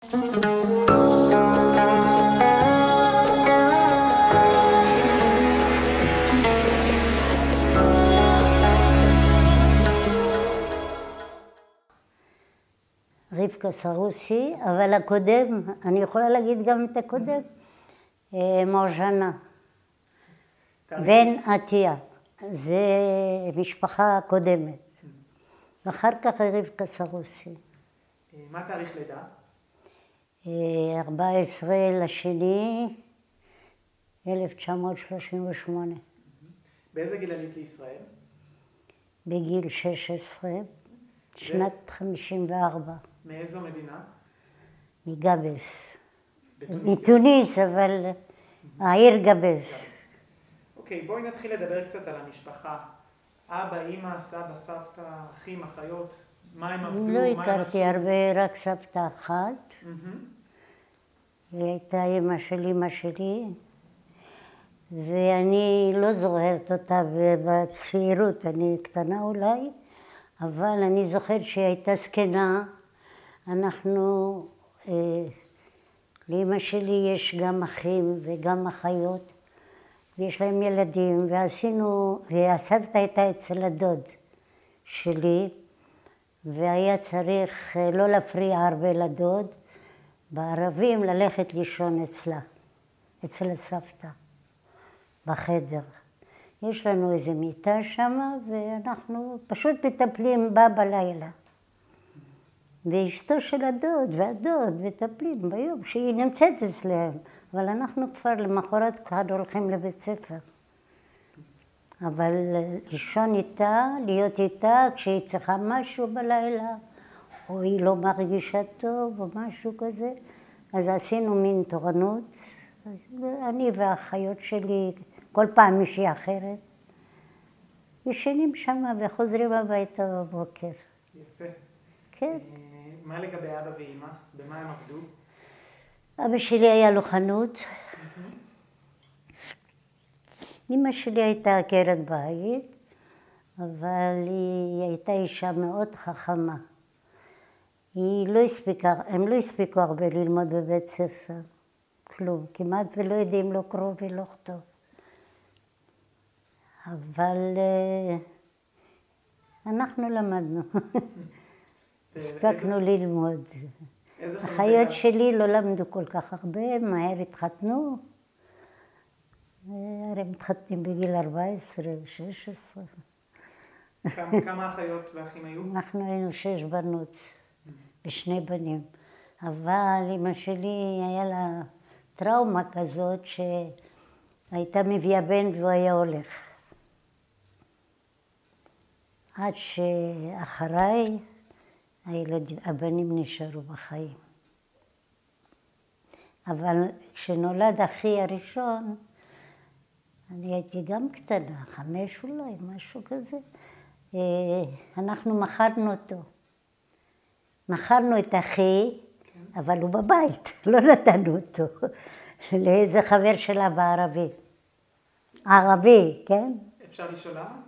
רבקה סרוסי, אבל הקודם, אני יכולה להגיד גם את הקודם, מורז'נה, בן עטיה, זה משפחה קודמת. ואחר כך רבקה סרוסי. מה תאריך לידה? 14 לשני, 1938. באיזה גיל עלית לישראל? בגיל 16, שנת 54. מאיזו מדינה? מגבס. מתוניס, אבל העיר גבס. אוקיי, בואי נתחיל לדבר קצת על המשפחה. אבא, אמא, סבא, סבתא, אחים, אחיות, מה הם עבדו? לא הכרתי הרבה, רק סבתא אחת. היא הייתה אמא של אמא שלי, ואני לא זוכרת אותה בצעירות, אני קטנה אולי, אבל אני זוכרת שהיא הייתה זקנה. אנחנו, לאמא שלי יש גם אחים וגם אחיות, ויש להם ילדים, והסבתא הייתה אצל הדוד שלי, והיה צריך לא להפריע הרבה לדוד, בערבים ללכת לישון אצלה, אצל הסבתא, בחדר. יש לנו איזו מיטה שמה, ואנחנו פשוט מטפלים בה בלילה. ואשתו של הדוד והדוד מטפלים ביום שהיא נמצאת אצלם, אבל אנחנו כבר למחרת כבר הולכים לבית ספר. אבל לישון איתה, להיות איתה כשהיא צריכה משהו בלילה, או היא לא מרגישה טוב או משהו כזה, אז עשינו מין תורנות. אני והאחיות שלי, כל פעם מישהי אחרת, ישנים שמה וחוזרים הביתה בבוקר. יפה. כן. מה לגבי אבא ואמא? במה הם עבדו? אבא שלי היה לו חנות. אמא שלי הייתה עקרת בית, אבל היא הייתה אישה מאוד חכמה. הם לא הספיקו הרבה ללמוד בבית ספר, כלום, כמעט ולא יודעים לא קרוא ולא כתוב. אבל אנחנו למדנו, הספקנו ללמוד. החיות שלי לא למדו כל כך הרבה, מהר התחתנו. הרי מתחתנים בגיל 14, 16. כמה אחיות ואחים היו? אנחנו היינו 6 בנות ו2 בנים. אבל אמא שלי היה לה טראומה כזאת שהייתה מביאה בן והוא היה הולך. עד שאחריי הבנים נשארו בחיים. אבל כשנולד אחי הראשון, אני הייתי גם קטנה, 5 אולי, משהו כזה. אנחנו מכרנו אותו. מכרנו את אחי, אבל הוא בבית, לא נתנו אותו. לאיזה חבר שלה בערבי. ערבי, כן? אפשר לשאול למה?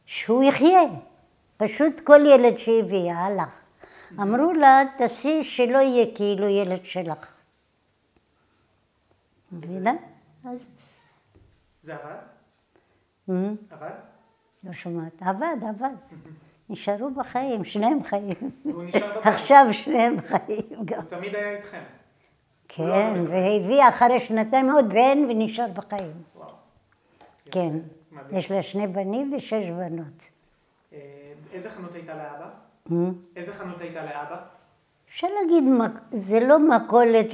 שהוא יחיה. פשוט כל ילד שהביאה, הלך. אמרו לה, תעשי שלא יהיה כאילו ילד שלך. מבינה? אז... זה עבד? עבד? לא שומעת. עבד. נשארו בחיים, שניהם חיים. והוא נשאר בבית? עכשיו שניהם חיים גם. הוא תמיד היה איתכם? כן, והביא אחרי 2 עוד בן ונשאר בחיים. וואו. כן. יש לה 2 בנים ו6 בנות. איזה חנות הייתה לאבא? איזה חנות הייתה לאבא? אפשר להגיד, זה לא מכולת,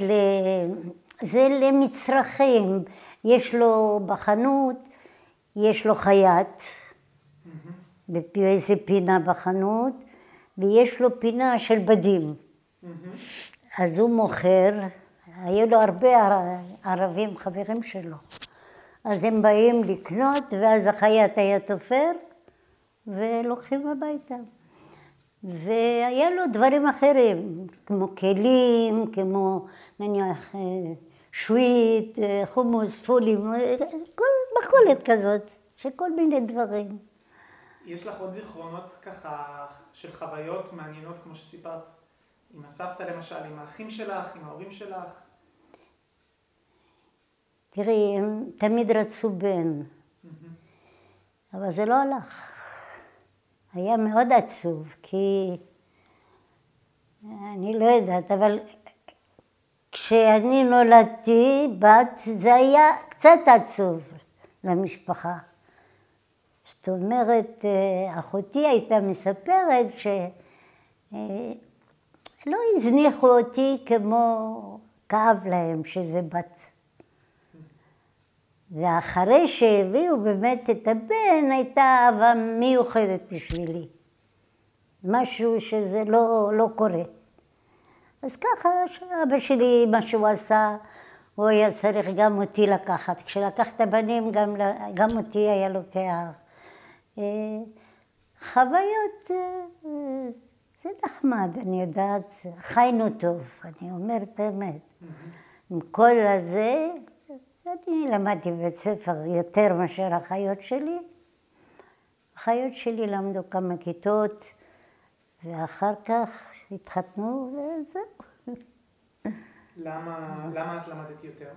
זה למצרכים. יש לו בחנות, יש לו חייט, באיזה פינה בחנות, ויש לו פינה של בדים. אז הוא מוכר, היו לו הרבה ערבים חברים שלו. אז הם באים לקנות, ואז החייט היה תופר, ולוקחים הביתה. והיה לו דברים אחרים, כמו כלים, כמו נניח שווית, חומוס, פולים, כל מכולת כזאת, שכל מיני דברים. יש לך עוד זיכרונות ככה של חוויות מעניינות, כמו שסיפרת עם הסבתא למשל, עם האחים שלך, עם ההורים שלך? תראי, הם תמיד רצו בן, אבל זה לא הלך. היה מאוד עצוב, כי אני לא יודעת, אבל כשאני נולדתי בת, זה היה קצת עצוב למשפחה. זאת אומרת, אחותי הייתה מספרת שלא הזניחו אותי כמו כאב להם שזה בת. ואחרי שהביאו באמת את הבן, הייתה אהבה מיוחדת בשבילי. משהו שזה לא קורה. אז ככה, אבא שלי, מה שהוא עשה, הוא היה צריך גם אותי לקחת. כשלקח את הבנים, גם אותי היה לוקח. חוויות, זה נחמד, אני יודעת, חיינו טוב, אני אומרת אמת. עם כל הזה, אני למדתי בבית ספר יותר מאשר האחיות שלי. האחיות שלי למדו כמה כיתות, ואחר כך התחתנו וזהו. למה את למדת יותר?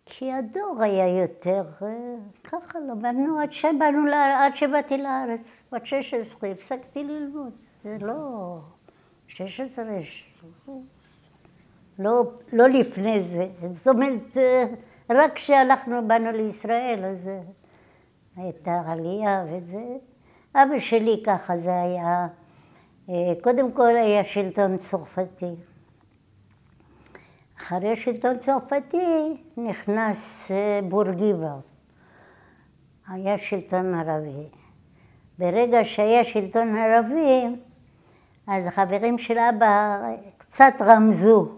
כי הדור היה יותר, ככה למדנו עד שבאתי לארץ, בת 16, הפסקתי ללמוד. זה לא 16, לא לפני זה. זאת אומרת, רק כשאנחנו באנו לישראל, אז הייתה עלייה וזה. אבא שלי ככה זה היה, קודם כל היה שלטון צרפתי. אחרי שלטון צרפתי נכנס בורגיבה. היה שלטון ערבי. ברגע שהיה שלטון ערבי, אז החברים של אבא קצת רמזו.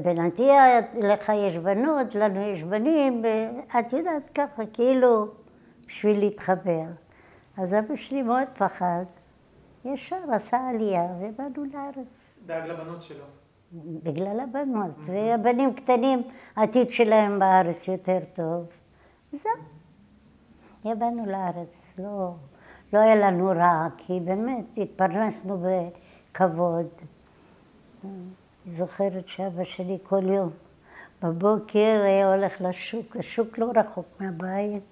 בנתיה, לך יש בנות, לנו יש בנים, את יודעת ככה, כאילו בשביל להתחבר. אז אבא שלי מאוד פחד, ישר עשה עלייה ובאנו לארץ. דאג לבנות שלו. בגלל הבנות, והבנים קטנים, העתיד שלהם בארץ יותר טוב. זהו. באנו לארץ, לא היה לנו רע, כי באמת התפרנסנו בכבוד. אני זוכרת שאבא שלי כל יום בבוקר היה הולך לשוק, השוק לא רחוק מהבית.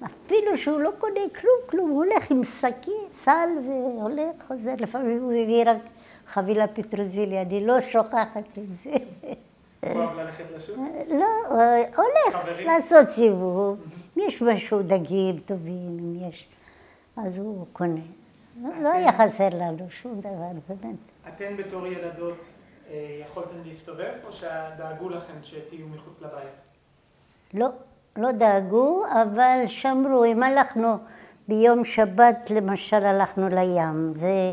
אפילו שהוא לא קונה כלום, הוא הולך עם סל והולך, חוזר, לפעמים הוא הביא רק חבילה פטרוזיליה, אני לא שוכחת את זה. הוא אוהב ללכת לשוק? לא, הולך לעשות סיבוב. אם יש משהו דגים טובים, אם יש, אז הוא קונה. לא היה חסר לנו שום דבר, באמת. אתן בתור ילדות יכולתן להסתובב, או שדאגו לכם שתהיו מחוץ לבית? לא דאגו, אבל שמרו. אם הלכנו ביום שבת, למשל, הלכנו לים. זה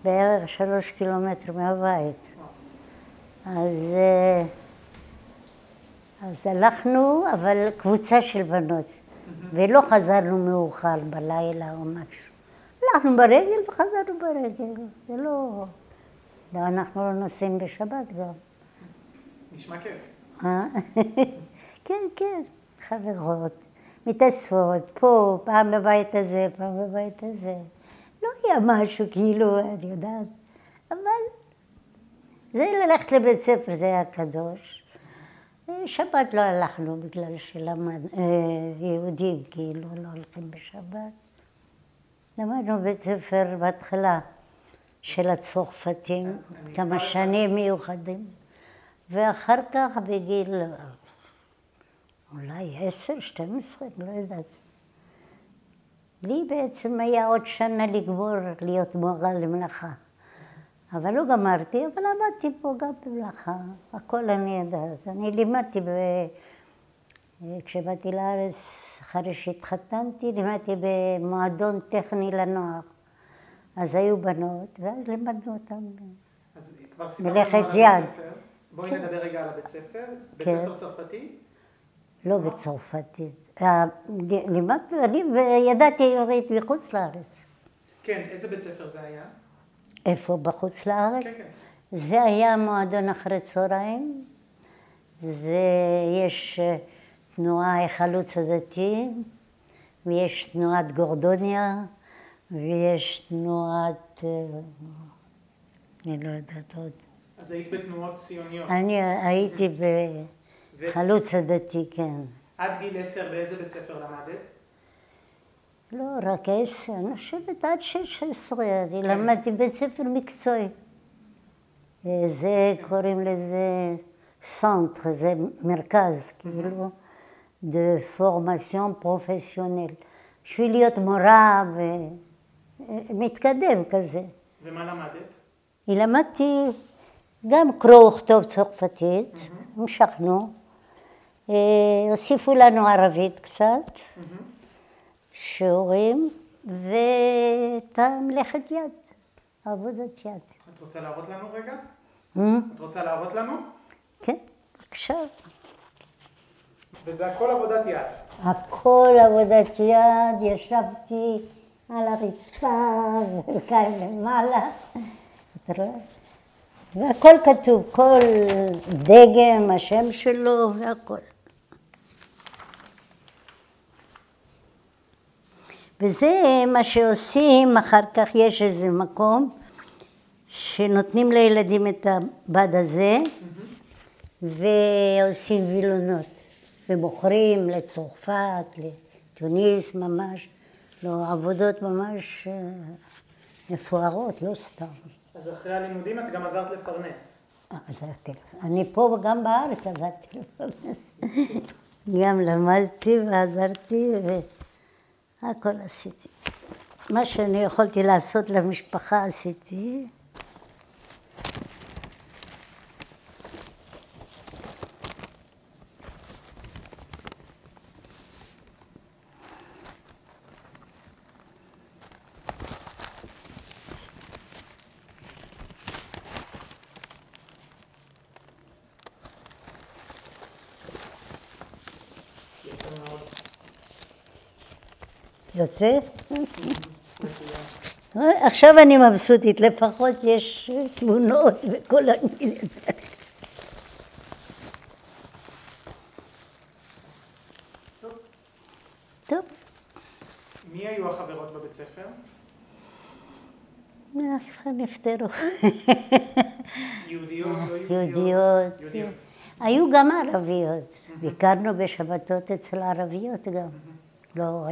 בערך 3 קילומטר מהבית. אז הלכנו, אבל קבוצה של בנות. ולא חזרנו מאוחר בלילה או משהו. הלכנו ברגל וחזרנו ברגל. זה לא... אנחנו לא נוסעים בשבת גם. נשמע כיף. כן, חברות, מתאספות, פה, פעם בבית הזה, פעם בבית הזה. לא היה משהו כאילו, אני יודעת, אבל זה ללכת לבית ספר, זה היה קדוש. שבת לא הלכנו בגלל שלמדנו, יהודים כאילו לא הולכים בשבת. למדנו בית ספר בהתחלה של הצרפתים, כמה שנים מיוחדים, ואחר כך בגיל אולי 10, 12, לא יודעת. לי בעצם היה עוד שנה לגמור להיות מורה למלאכה. אבל לא גמרתי, אבל למדתי פה גם במלאכה, הכל אני יודעת. אני לימדתי, כשבאתי לארץ, אחרי שהתחתנתי, לימדתי במועדון טכני לנוער. אז היו בנות, ואז לימדנו אותם. אז כבר סיפרנו על הבית ספר. בואי נדבר רגע על הבית ספר. בית ספר צרפתי? לא בצרפתית. לימדתי, אני ידעתי עברית מחוץ לארץ. כן, איזה בית ספר זה היה? איפה? בחוץ לארץ? כן. זה היה מועדון אחרי צהריים. יש תנועה החלוץ הדתי, ויש תנועת גורדוניה, ויש תנועת, אני לא יודעת עוד. אז היית בתנועות ציוניות. אני הייתי בחלוץ הדתי, כן. עד גיל 10 באיזה בית ספר למדת? לא, רק 10, אני חושבת עד 16, אני למדתי בית ספר מקצועי. זה, קוראים לזה סנטר, זה מרכז, כאילו, de formation professionnelle. בשביל להיות מורה ומתקדם כזה. ומה למדת? למדתי גם קרוא וכתוב צרפתית, המשכנו. הוסיפו לנו ערבית קצת, שיעורים, ואת מלאכת יד, עבודת יד. את רוצה להראות לנו רגע? את רוצה להראות לנו? כן, בבקשה. וזה הכל עבודת יד. הכל עבודת יד, ישבתי על הרצפה וכאן למעלה. והכל כתוב, כל דגם, השם שלו והכל. וזה מה שעושים, אחר כך יש איזה מקום שנותנים לילדים את הבד הזה ועושים וילונות ומוכרים לצרפת, לתוניס ממש, לא, עבודות ממש מפוארות, לא סתם. אז אחרי הלימודים את גם עזרת לפרנס. עזרתי, אני פה וגם בארץ עזרתי לפרנס. גם למדתי ועזרתי והכל עשיתי. מה שאני יכולתי לעשות למשפחה עשיתי. יוצא? עכשיו אני מבסוטית, לפחות יש תמונות וכל המילים. טוב. מי היו החברות בבית ספר? כבר נפטרו. יהודיות, לא יהודיות. היו גם ערביות. ביקרנו בשבתות אצל הערביות גם. לא,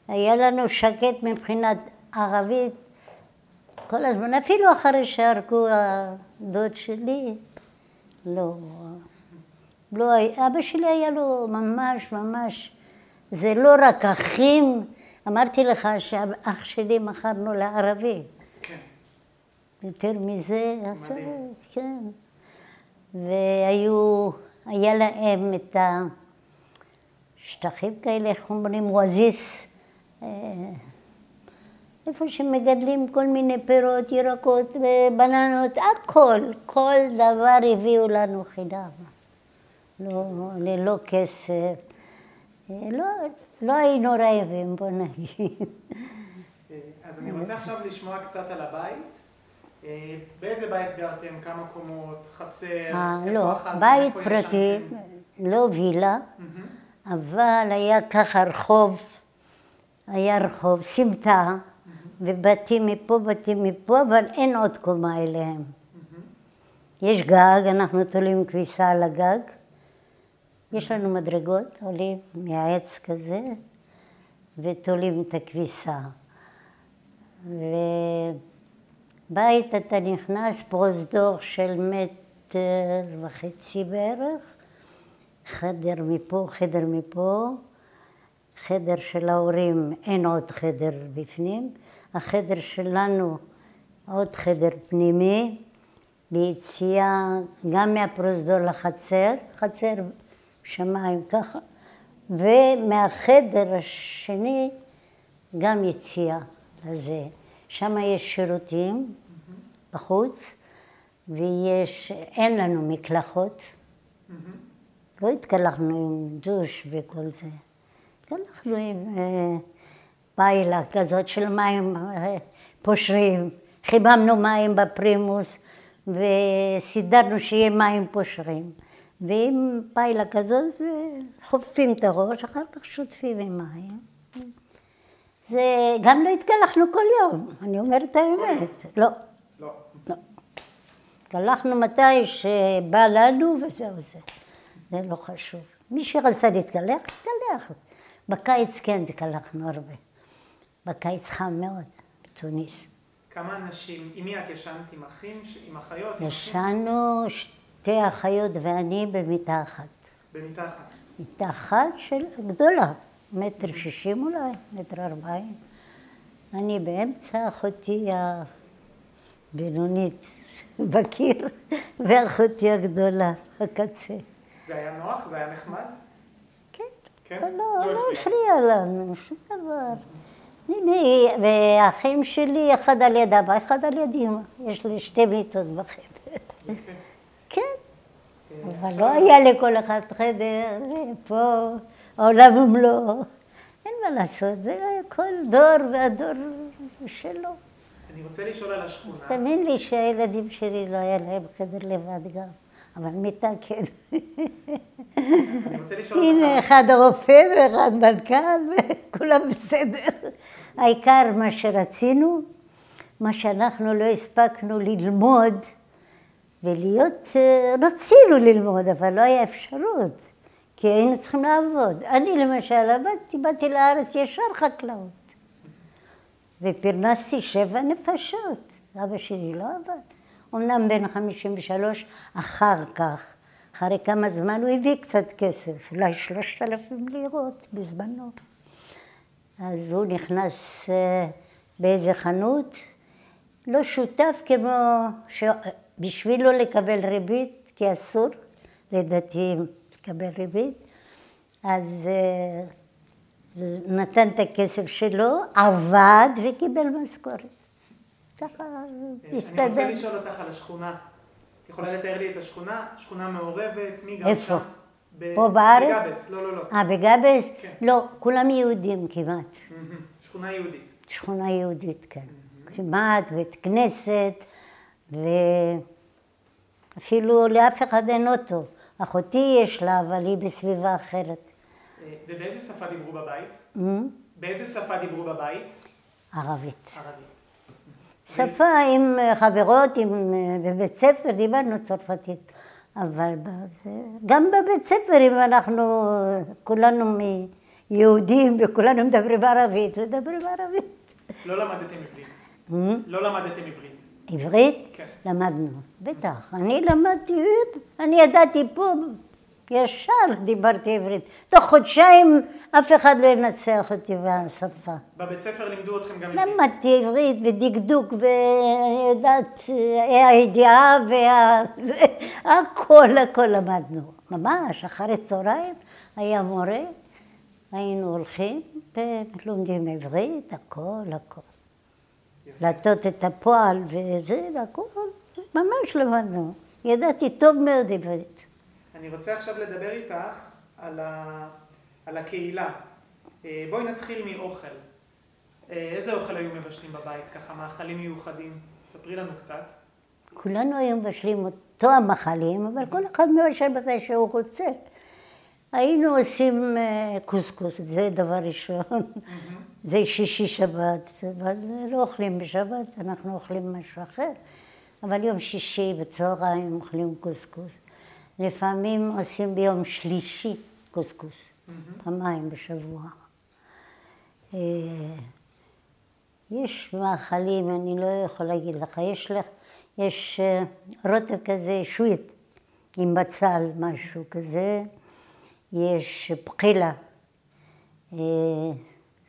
היה לנו שקט מבחינת ערבית כל הזמן, אפילו אחרי שהרגו הדוד שלי. לא, אבא שלי היה לו ממש, זה לא רק אחים, אמרתי לך שאח שלי מכרנו לערבי. יותר מזה, כן. והיה להם את השטחים כאלה, איך אומרים, ווזיס, איפה שמגדלים כל מיני פירות, ירקות ובננות, הכל, כל דבר הביאו לנו חינם. ללא כסף. לא היינו רעבים, בוא נגיד. אז אני רוצה עכשיו לשמוע קצת על הבית. באיזה בית גרתם? כמה קומות? חצר? לא, בית פרטי, לא וילה, אבל היה ככה רחוב, סמטה, ובתים מפה, אבל אין עוד קומה אליהם. יש גג, אנחנו תולים כביסה על הגג, יש לנו מדרגות, עולים מהעץ כזה, ותולים את הכביסה. בית אתה נכנס, פרוזדור של 1.5 מטר בערך, חדר מפה, חדר של ההורים, אין עוד חדר בפנים, החדר שלנו עוד חדר פנימי, ביציאה גם מהפרוזדור לחצר, חצר שמיים ככה, ומהחדר השני גם יציאה לזה. שם יש שירותים בחוץ, אין לנו מקלחות. לא התקלחנו עם דוש וכל זה. התקלחנו עם פיילה כזאת של מים פושרים. חיממנו מים בפרימוס וסידרנו שיהיה מים פושרים. ועם פיילה כזאת חופפים את הראש, אחר כך שוטפים עם מים. זה גם לא התקלחנו כל יום, אני אומרת האמת. לא. לא. לא. התקלחנו מתי שבא לנו וזהו זה. זה לא חשוב. מי שרצה להתקלח, התקלח. בקיץ כן התקלחנו הרבה. בקיץ חם מאוד, בתוניס. כמה אנשים, עם מי את ישנת? עם אחים? עם אחיות? ישנו שתי אחיות ואני במיטה אחת. במיטה אחת? מיטה אחת של גדולה, 1.60 אולי, 1.40. אני באמצע, אחותי הבינונית בקיר, ואחותי הגדולה, הקצה. זה היה נוח? זה היה נחמד? כן. כן? לא הפריע לנו, שום דבר. הנה, והאחים שלי, אחד על יד אבא, אחד על יד אמא. יש לי שתי מיטות בחדר. כן. אבל לא היה לכל אחד חדר, פה, העולם ומלואו. אין מה לעשות, זה כל דור והדור שלו. אני רוצה לשאול על השכונה. תאמין לי שהילדים שלי לא היה להם חדר לבד גם, אבל מיטה כן. אני רוצה לשאול הנה, אחד רופא ואחד מנכ"ל וכולם בסדר. העיקר מה שרצינו, מה שאנחנו לא הספקנו ללמוד ולהיות, רצינו ללמוד, אבל לא היה אפשרות, כי היינו צריכים לעבוד. אני למשל עבדתי, באתי לארץ ישר חקלאות, ופרנסתי 7 נפשות. אבא שלי לא עבד. אמנם בן 53, אחר כך, אחרי כמה זמן הוא הביא קצת כסף, אולי 3,000 לירות בזמנו. אז הוא נכנס באיזה חנות, לא שותף כמו בשביל לא לקבל ריבית, כי אסור לדתיים לקבל ריבית, אז נתן את הכסף שלו, עבד וקיבל משכורת. ככה הסתדר. אני רוצה לשאול אותך על השכונה. את יכולה לתאר לי את השכונה? שכונה מעורבת, מי גר שם? איפה? פה בארץ? בגבס, לא. בגבס? כן. לא, כולם יהודים כמעט. שכונה יהודית. שכונה יהודית, כן. כמעט, בית כנסת, ואפילו לאף אחד אין אוטו. אחותי יש לה, אבל היא בסביבה אחרת. ובאיזה שפה דיברו בבית? באיזה שפה דיברו בבית? ערבית. ערבית. שפה עם חברות, בבית ספר דיברנו צרפתית. אבל גם בבית ספר, אם אנחנו כולנו יהודים וכולנו מדברים ערבית, מדברים ערבית. לא למדתם עברית? לא למדתם עברית? עברית? כן. למדנו, בטח. אני למדתי, אני ידעתי פה, ישר דיברתי עברית. תוך חודשיים אף אחד לא ינצח אותי בשפה. בבית ספר לימדו אתכם גם עברית? למדתי עברית ודקדוק וידעת, הידיעה הכל למדנו. ממש, אחרי צהריים היה מורה, היינו הולכים ולומדים עברית, הכל. לעטות את הפועל וזה, הכל, ממש למדנו. ידעתי טוב מאוד עברית. אני רוצה עכשיו לדבר איתך על הקהילה. בואי נתחיל מאוכל. איזה אוכל היו מבשלים בבית? ככה, מאכלים מיוחדים. ספרי לנו קצת. כולנו היו מבשלים אותו המאכלים, אבל כל אחד מבשל מתי שהוא רוצה. היינו עושים קוסקוס, זה דבר ראשון. זה שישי שבת, אבל לא אוכלים בשבת, אנחנו אוכלים משהו אחר. אבל יום שישי בצהריים אוכלים קוסקוס. לפעמים עושים ביום שלישי קוסקוס, פעמיים בשבוע. יש מאכלים, אני לא יכולה להגיד לך, יש רוטב כזה, שווית, עם בצל, משהו כזה. יש פחילה,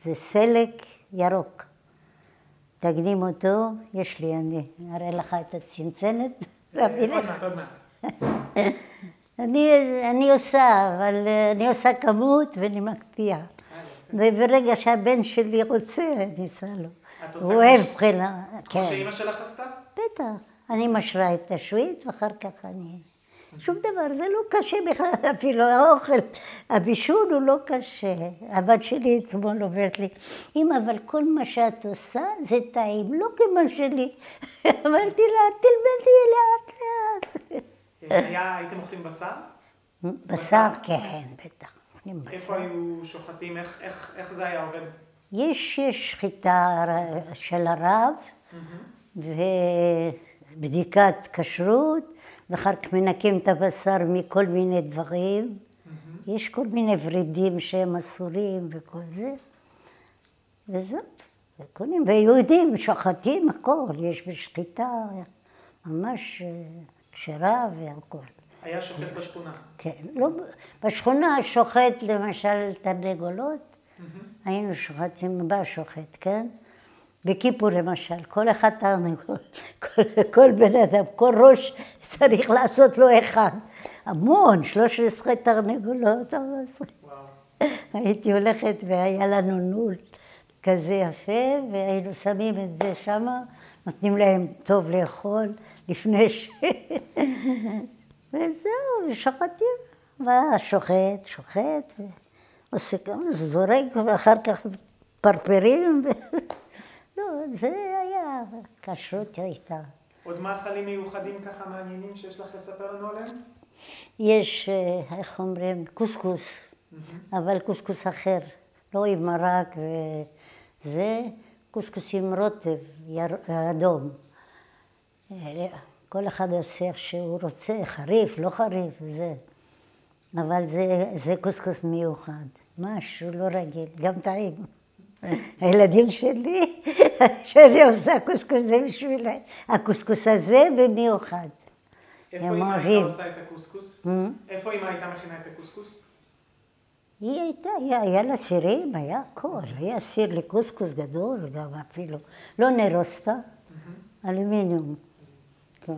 זה סלק ירוק. תגנים אותו, יש לי, אני אראה לך את הצנצנת, להביא לך. עוד מעט. אני עושה, אבל אני עושה כמות ואני מקפיאה. וברגע שהבן שלי רוצה, אני עושה לו. הוא אוהב בחילה. כמו שאמא שלך עשתה? בטח. אני משרה את השווית ואחר כך אני... שום דבר, זה לא קשה בכלל, אפילו האוכל. הבישול הוא לא קשה. הבת שלי אתמול אומרת לי, אמא, אבל כל מה שאת עושה זה טעים, לא כמו שלי. אמרתי לה, תלמדי לאט לאט. הייתם אוכלים בשר? בשר, כן, בטח. איפה היו שוחטים? איך זה היה עובד? יש שחיטה של הרב, ובדיקת כשרות, ואחר כך מנקים את הבשר מכל מיני דברים. יש כל מיני ורידים שהם אסורים וכל זה. וזאת, קונים, ויהודים שוחטים הכל, יש בשחיטה ממש כשרה והכל. היה שוחט בשכונה. כן, לא, בשכונה שוחט למשל תרנגולות, היינו שוחטים, בא שוחט, כן? בכיפור למשל, כל אחד תרנגול, כל בן אדם, כל ראש צריך לעשות לו אחד. המון, 13 תרנגולות, 14. הייתי הולכת והיה לנו נול כזה יפה, והיינו שמים את זה שמה, נותנים להם טוב לאכול לפני וזהו, שוחטים. והשוחט, שוחט, ועושה כמה זורק, ואחר כך פרפרים. לא, זה היה, כשרות הייתה. עוד מאכלים מיוחדים ככה מעניינים שיש לך לספר לנו עליהם? יש, איך אומרים, קוסקוס, אבל קוסקוס אחר, לא עם מרק וזה, קוסקוס עם רוטב, אדום. כל אחד עושה איך שהוא רוצה, חריף, לא חריף, זה. אבל זה קוסקוס מיוחד, משהו לא רגיל, גם טעים. הילדים שלי, שאני עושה קוסקוס, זה בשבילם. הקוסקוס הזה במיוחד. איפה אמא הייתה עושה את הקוסקוס? איפה אמא הייתה מכינה את הקוסקוס? היא הייתה, היה לה סירים, היה הכל. היה סיר לקוסקוס גדול גם אפילו. לא נרוסטה, אלומיניום. כן.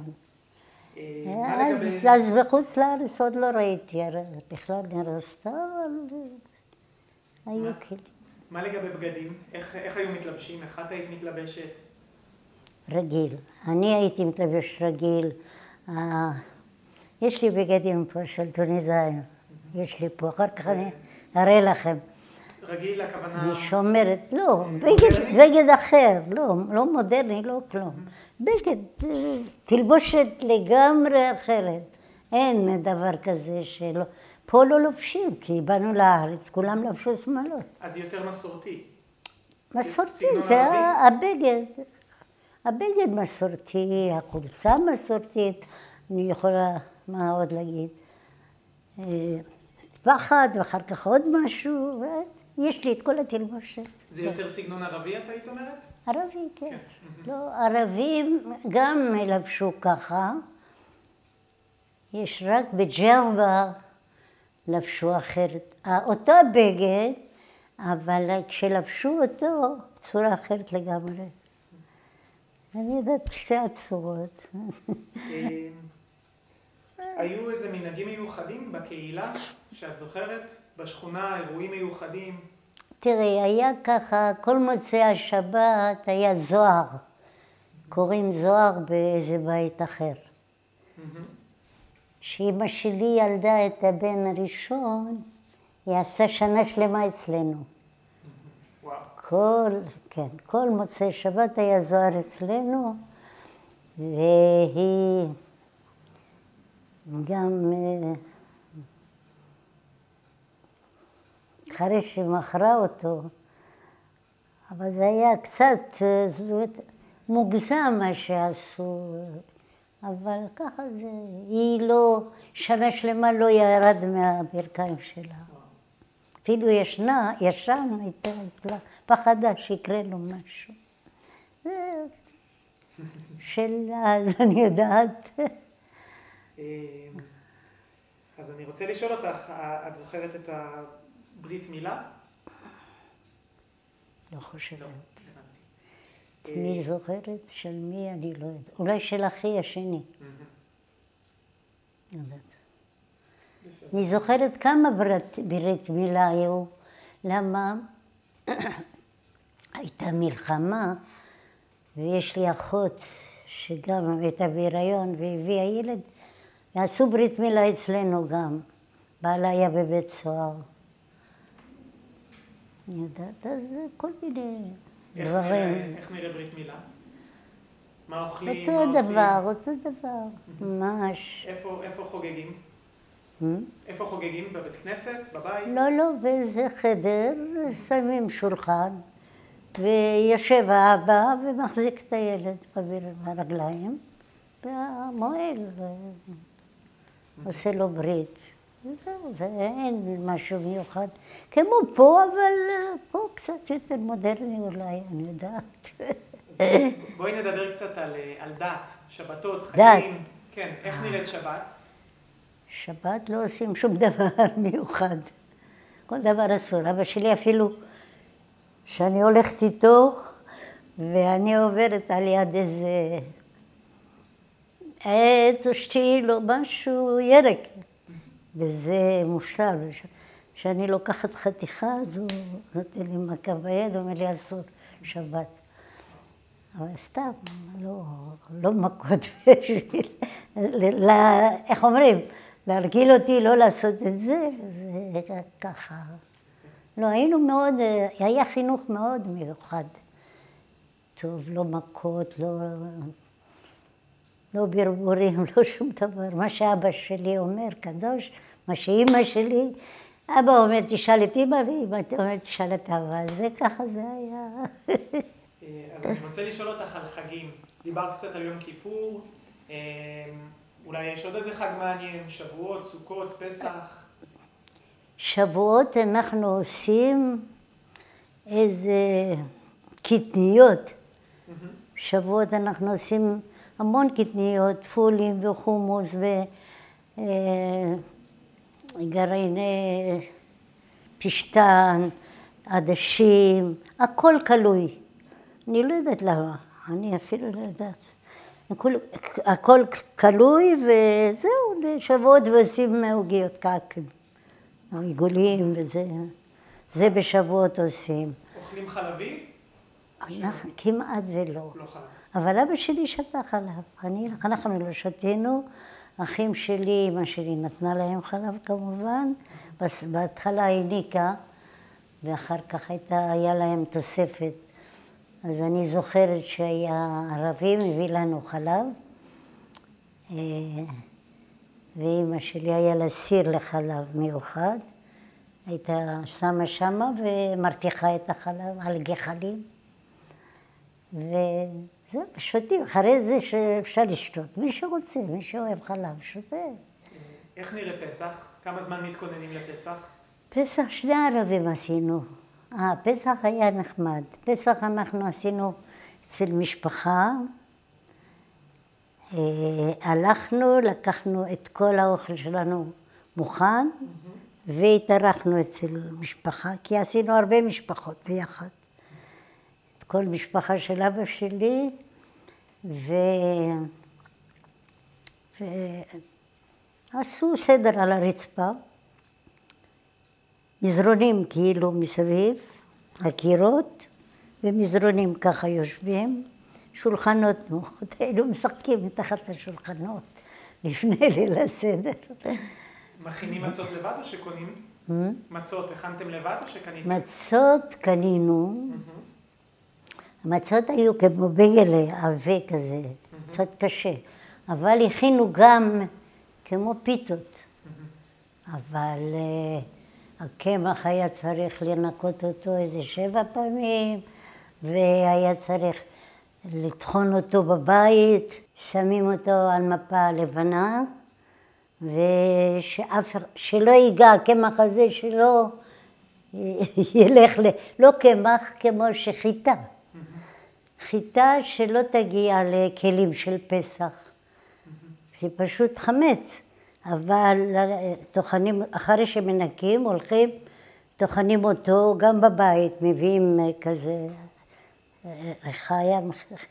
אז בחוץ לארץ עוד לא ראיתי בכלל נרוסטה, אבל היו כלים. מה לגבי בגדים? איך היו מתלבשים? איך את היית מתלבשת? רגיל. אני הייתי מתלבש רגיל. יש לי בגדים פה של טוניסאים. יש לי פה, אחר כך אני אראה לכם. רגיל הכוונה... אני שומרת, לא, בגד אחר, לא מודרני, לא כלום. בגד, תלבושת לגמרי אחרת. אין דבר כזה שלא... פה לא לובשים, כי באנו לארץ, כולם לבשו שמלות. אז יותר מסורתי. מסורתי, זה הבגד. הבגד מסורתי, החולצה מסורתית, אני יכולה, מה עוד להגיד? פחד, ואחר כך עוד משהו, יש לי את כל התלבושת. זה יותר סגנון ערבי, את היית אומרת? ערבי, כן. לא, ערבים גם לבשו ככה. יש רק בג'רבה לבשו אחרת. אותו בגד, אבל כשלבשו אותו, צורה אחרת לגמרי. אני יודעת שתי הצורות. היו איזה מנהגים מיוחדים בקהילה שאת זוכרת? בשכונה, אירועים מיוחדים? תראי, היה ככה, כל מוצאי השבת היה זוהר. קוראים זוהר באיזה בית אחר. כשאמא שלי ילדה את הבן הראשון, היא עשתה שנה שלמה אצלנו. כל מוצאי שבת היה זוהר אצלנו, והיא גם אחרי שמכרה אותו, אבל זה היה קצת מוגזם מה שעשו, אבל ככה זה, היא לא, שנה שלמה לא ירד מהברכיים שלה. אפילו ישן, הייתה אצלה, פחדה שיקרה לו משהו. שלה, אז אני יודעת. אז אני רוצה לשאול אותך, את זוכרת את הברית מילה? לא חושבת. מי זוכרת? של מי? אני לא יודעת. אולי של אחי השני. לא יודעת. אני זוכרת כמה ברית מילה היו. למה? הייתה מלחמה, ויש לי אחות שגם הייתה בהיריון והביאה ילד, ועשו ברית מילה אצלנו גם. בעלה היה בבית סוהר. אני יודעת, אז כל מיני דברים. איך נראה ברית מילה? מה אוכלים? אותו דבר, ממש. איפה חוגגים? איפה חוגגים? בבית כנסת? בבית? לא, באיזה חדר, שמים שולחן, ויושב האבא ומחזיק את הילד ברגליים, והמועל עושה לו ברית. וזהו, ואין משהו מיוחד. כמו פה, אבל פה קצת יותר מודרני אולי, אני יודעת. בואי נדבר קצת על דת, שבתות, חגים. כן, איך נראית שבת? שבת לא עושים שום דבר מיוחד. כל דבר אסור. אבא שלי אפילו, שאני הולכת איתו, ואני עוברת על יד איזה עץ או שתיל או משהו, ירק. וזה מושל. כשאני לוקחת חתיכה, אז הוא נותן לי מכה ביד, הוא אומר לי אסור, שבת. אבל סתם, לא מכות בשביל, איך אומרים? להרגיל אותי לא לעשות את זה, זה ככה. לא, היינו מאוד, היה חינוך מאוד מיוחד. טוב, לא מכות, לא ברבורים, לא שום דבר. מה שאבא שלי אומר, קדוש, מה שאימא שלי, אבא אומר, תשאל את אימא, ואימא אומר, תשאל את אבא. זה ככה זה היה. אז אני רוצה לשאול אותך על חגים. דיברת קצת על יום כיפור. אולי יש עוד איזה חג מעניין, שבועות, סוכות, פסח? שבועות אנחנו עושים איזה קטניות. שבועות אנחנו עושים המון קטניות, פולים וחומוס וגרעיני פשטן, עדשים, הכל כלוי. אני לא יודעת למה, אני אפילו לא יודעת. הכל כלוי וזהו, לשבועות ועושים עוגיות קעקעים, עיגולים וזה. זה בשבועות עושים. אוכלים חלבי? כמעט ולא. לא חלב. אבל אבא שלי שתה חלב. אנחנו לא שתינו. אחים שלי, אמא שלי נתנה להם חלב כמובן. בהתחלה העניקה, ואחר כך היה להם תוספת. אז אני זוכרת שהיה ערבי, מביא לנו חלב, ואמא שלי היה לה סיר לחלב מיוחד, הייתה שמה שמה ומרתיחה את החלב על גחלים, וזהו, שותים, אחרי זה שאפשר לשתות, מי שרוצה, מי שאוהב חלב, שותה. איך נראה פסח? כמה זמן מתכוננים לפסח? פסח שני ערבים עשינו. פסח היה נחמד. פסח אנחנו עשינו אצל משפחה. הלכנו, לקחנו את כל האוכל שלנו מוכן, והתארחנו אצל משפחה, כי עשינו הרבה משפחות ביחד. את כל משפחה של אבא שלי, ועשו סדר על הרצפה. מזרונים כאילו מסביב, הקירות, ומזרונים ככה יושבים, שולחנות נוחות, היינו משחקים מתחת לשולחנות, לפני ליל הסדר. מכינים מצות לבד או שקונים? מצות הכנתם לבד או שקניתם? מצות קנינו, המצות היו כמו בגלה, עבה כזה, קצת קשה, אבל הכינו גם כמו פיתות, אבל הקמח היה צריך לנקות אותו איזה 7 פעמים, והיה צריך לטחון אותו בבית, שמים אותו על מפה לבנה, ושלא ייגע הקמח הזה, שלא ילך לא קמח כמו שחיטה. חיטה שלא תגיע לכלים של פסח. זה פשוט חמץ. אבל טוחנים, אחרי שמנקים, הולכים, טוחנים אותו גם בבית, מביאים כזה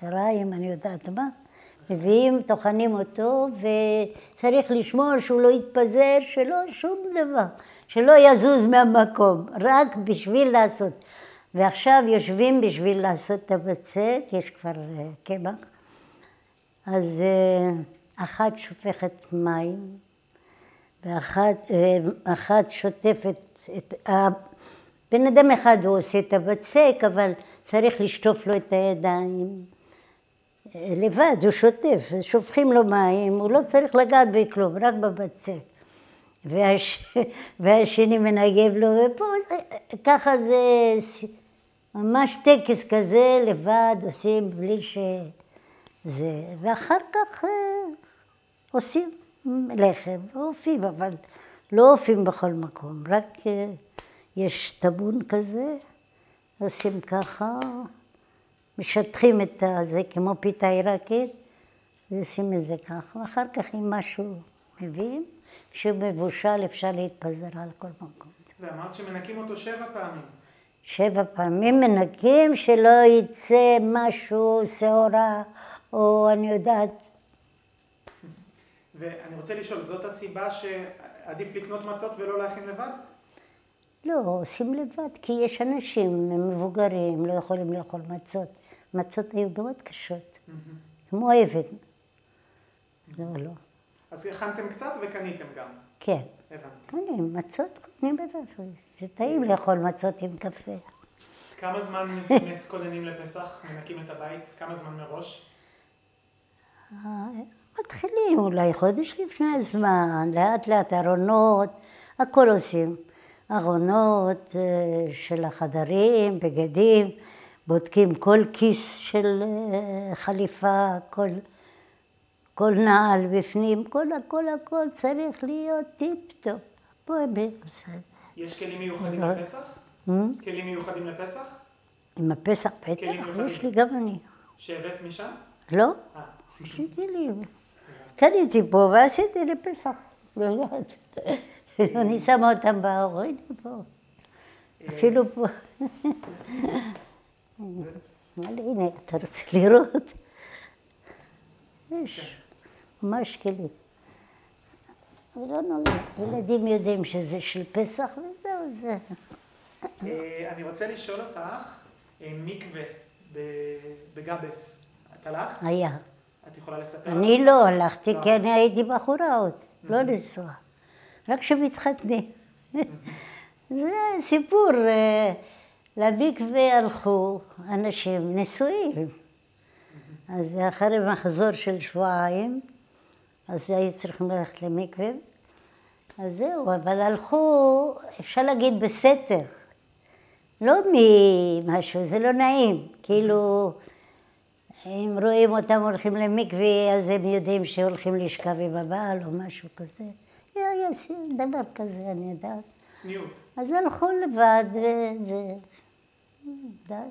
חריים, אני יודעת מה, מביאים, טוחנים אותו, וצריך לשמור שהוא לא יתפזר, שלא שום דבר, שלא יזוז מהמקום, רק בשביל לעשות. ועכשיו יושבים בשביל לעשות את הבצק, יש כבר קמח, אז אחת שופכת מים, ואחת שוטפת, בן אדם אחד הוא עושה את הבצק, אבל צריך לשטוף לו את הידיים. לבד, הוא שוטף, שופכים לו מים, הוא לא צריך לגעת בכלום, רק בבצק. והשני מנגב לו, ופה ככה זה ממש טקס כזה לבד עושים בלי שזה, ואחר כך עושים לחם, אופים, אבל לא אופים בכל מקום, רק יש טבון כזה, עושים ככה, משטחים את זה כמו פיתה עיראקית, ועושים את זה ככה, ואחר כך אם משהו מביאים, כשהוא מבושל אפשר להתפזר על כל מקום. ואמרת שמנקים אותו 7 פעמים. 7 פעמים מנקים, שלא יצא משהו, שעורה, או אני יודעת. ואני רוצה לשאול, זאת הסיבה שעדיף לקנות מצות ולא להכין לבד? לא, עושים לבד, כי יש אנשים מבוגרים, לא יכולים לאכול מצות. מצות היו מאוד קשות, כמו אבן. לא. אז הכנתם קצת וקניתם גם? כן. הבנתי. קונים, מצות קונים בדרך. זה טעים לאכול מצות עם קפה. כמה זמן מתכוננים לפסח, מנקים את הבית? כמה זמן מראש? מתחילים אולי חודש לפני הזמן, לאט לאט ארונות, הכל עושים. ארונות של החדרים, בגדים, בודקים כל כיס של חליפה, כל נעל בפנים, הכל צריך להיות טיפ-טופ. בואי עושה את זה. יש כלים מיוחדים לפסח? כלים מיוחדים לפסח? עם הפסח בטח, יש לי גם אני. שהבאת משם? לא, יש לי כלים. קניתי פה ועשיתי לפסח, לא יודעת. אני שמה אותם באור, הנה פה. אפילו פה. הנה, אתה רוצה לראות? יש, ממש כלים. לא נורא, ילדים יודעים שזה של פסח וזהו זה. אני רוצה לשאול אותך, מקווה בגבס, את הלכת? היה. את יכולה לספר? אני לא הלכתי, כי אני הייתי בחורה עוד, לא לנסוע. רק כשמתחתנים. זה סיפור, למקווה הלכו אנשים נשואים. אז אחרי מחזור של 2 שבועות, אז היו צריכים ללכת למקווה. אז זהו, אבל הלכו, אפשר להגיד בסתר. לא ממשהו, זה לא נעים. כאילו, אם רואים אותם הולכים למקווה, אז הם יודעים שהולכים לשכב עם הבעל או משהו כזה. יש דבר כזה, אני יודעת. צניעות. אז הלכו לבד, יודעת.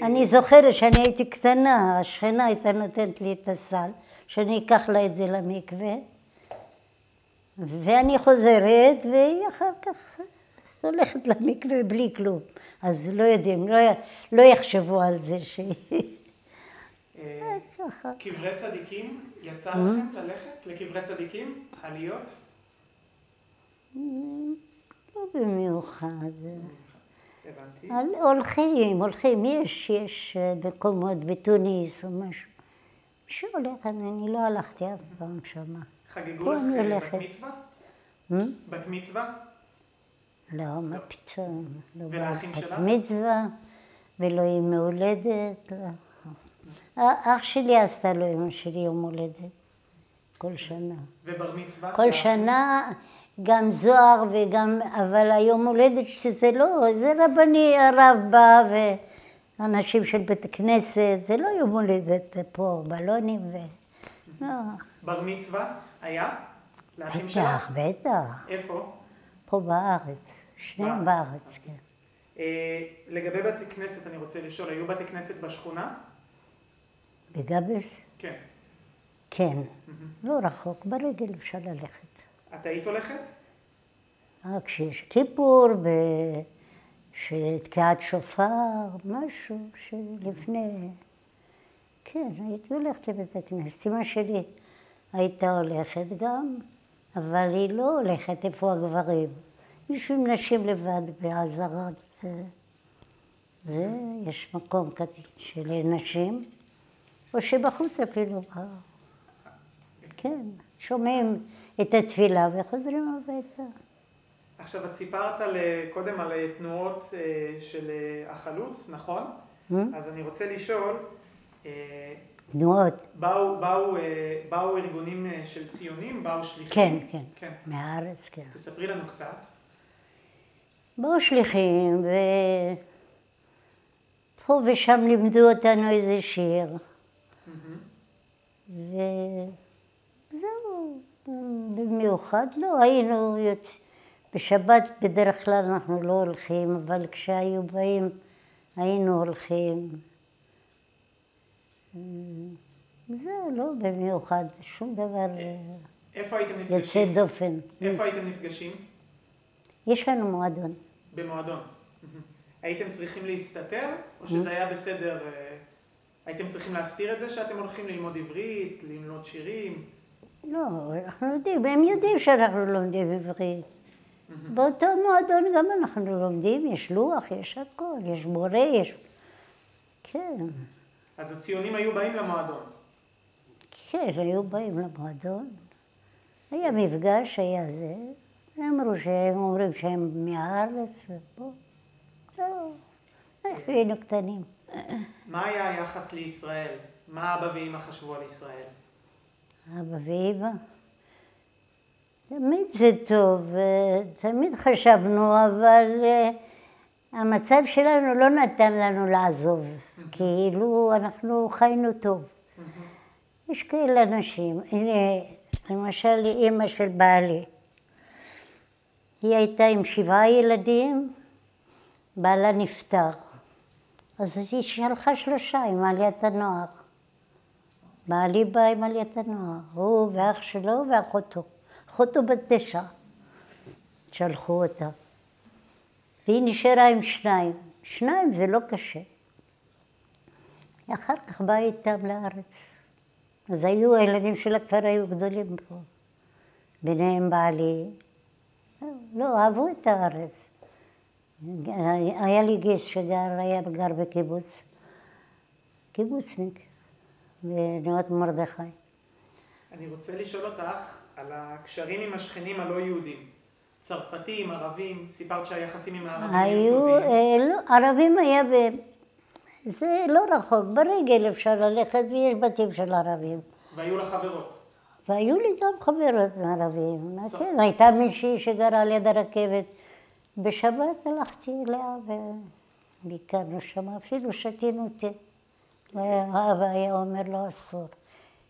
אני זוכרת שאני הייתי קטנה, השכנה הייתה נותנת לי את הסל, שאני אקח לה את זה למקווה, ואני חוזרת, והיא אחר כך הולכת למקווה בלי כלום. אז לא יודעים, לא יחשבו על זה שהיא... קברי צדיקים, יצא לכם ללכת לקברי צדיקים, עליות? לא במיוחד. הבנתי. הולכים, יש מקומות בתוניס או משהו. שהולך, אני לא הלכתי אף פעם שמה. חגגו לך בת מצווה? בת מצווה? לא, מה פתאום. ולאחים שלך? בת מצווה, ולא יום הולדת. אח שלי עשתה לו אמא שלי יום הולדת, כל שנה. ובר מצווה? כל שנה, גם זוהר וגם, אבל היום הולדת שזה לא, זה רבני, הרב בא ואנשים של בית כנסת, זה לא יום הולדת פה, בלונים ו... לא. בר מצווה היה? לאחים שלך? בטח. איפה? פה בארץ, שניהם בארץ, כן. לגבי בתי כנסת אני רוצה לשאול, היו בתי כנסת בשכונה? בגבס? כן. כן, לא רחוק, ברגל אפשר ללכת. את היית הולכת? כשיש כיפור, שתקיעת שופר, משהו שלפני... כן, הייתי הולכת לבית הכנסת. אמא שלי הייתה הולכת גם, אבל היא לא הולכת איפה הגברים. יושבים נשים לבד בעזרת. זה, יש מקום של נשים, או שבחוץ אפילו. כן, שומעים את התפילה וחוזרים הביתה. עכשיו, את סיפרת קודם על תנועות של החלוץ, נכון? אז אני רוצה לשאול, תנועות. באו ארגונים של ציונים? באו שליחים? כן, מהארץ, כן. תספרי לנו קצת. באו שליחים פה ושם לימדו אותנו איזה שיר. וזהו, במיוחד לא, היינו בשבת בדרך כלל אנחנו לא הולכים, אבל כשהיו באים היינו הולכים. זהו, לא במיוחד, שום דבר איפה הייתם יוצא נפגשים? דופן. איפה הייתם נפגשים? יש לנו מועדון. במועדון. הייתם צריכים להסתתר, או שזה היה בסדר? הייתם צריכים להסתיר את זה שאתם הולכים ללמוד עברית, ללמוד שירים? לא, אנחנו יודעים, הם יודעים שאנחנו לומדים עברית. באותו מועדון גם אנחנו לומדים, יש לוח, יש הכל, יש מורה, יש... כן. אז הציונים היו באים למועדון? כן, היו באים למועדון. היה מפגש, היה זה. הם אומרים שהם מהארץ ופה. לא, אנחנו היינו קטנים. מה היה היחס לישראל? מה אבא ואמא חשבו על ישראל? אבא ואמא? תמיד זה טוב, תמיד חשבנו, אבל המצב שלנו לא נתן לנו לעזוב. כאילו אנחנו חיינו טוב. יש כאלה אנשים, הנה, למשל אמא של בעלי. היא הייתה עם 7 ילדים, בעלה נפטר. אז היא שלחה 3 עם עליית הנוער. בעלי בא עם עליית הנוער, הוא ואח שלו ואחותו. אחותו בת 9, שלחו אותה. והיא נשארה עם 2. 2 זה לא קשה. אחר כך באה איתם לארץ. אז הילדים שלה כבר היו גדולים פה. ביניהם בעלי. לא, אהבו את הארץ. היה לי גיס היה גר בקיבוץ. קיבוצניק, בנאות מרדכי. אני רוצה לשאול אותך על הקשרים עם השכנים הלא יהודים. צרפתים, ערבים, סיפרת שהיחסים עם הערבים היו טובים. לא, ערבים היה זה לא רחוק, ברגל אפשר ללכת ויש בתים של ערבים. והיו לך חברות? והיו לי גם חברות ערבים. כן, הייתה מישהי שגרה על יד הרכבת. בשבת הלכתי אליה וביקרנו שם, אפילו שתינו תה. האבא היה אומר לו אסור,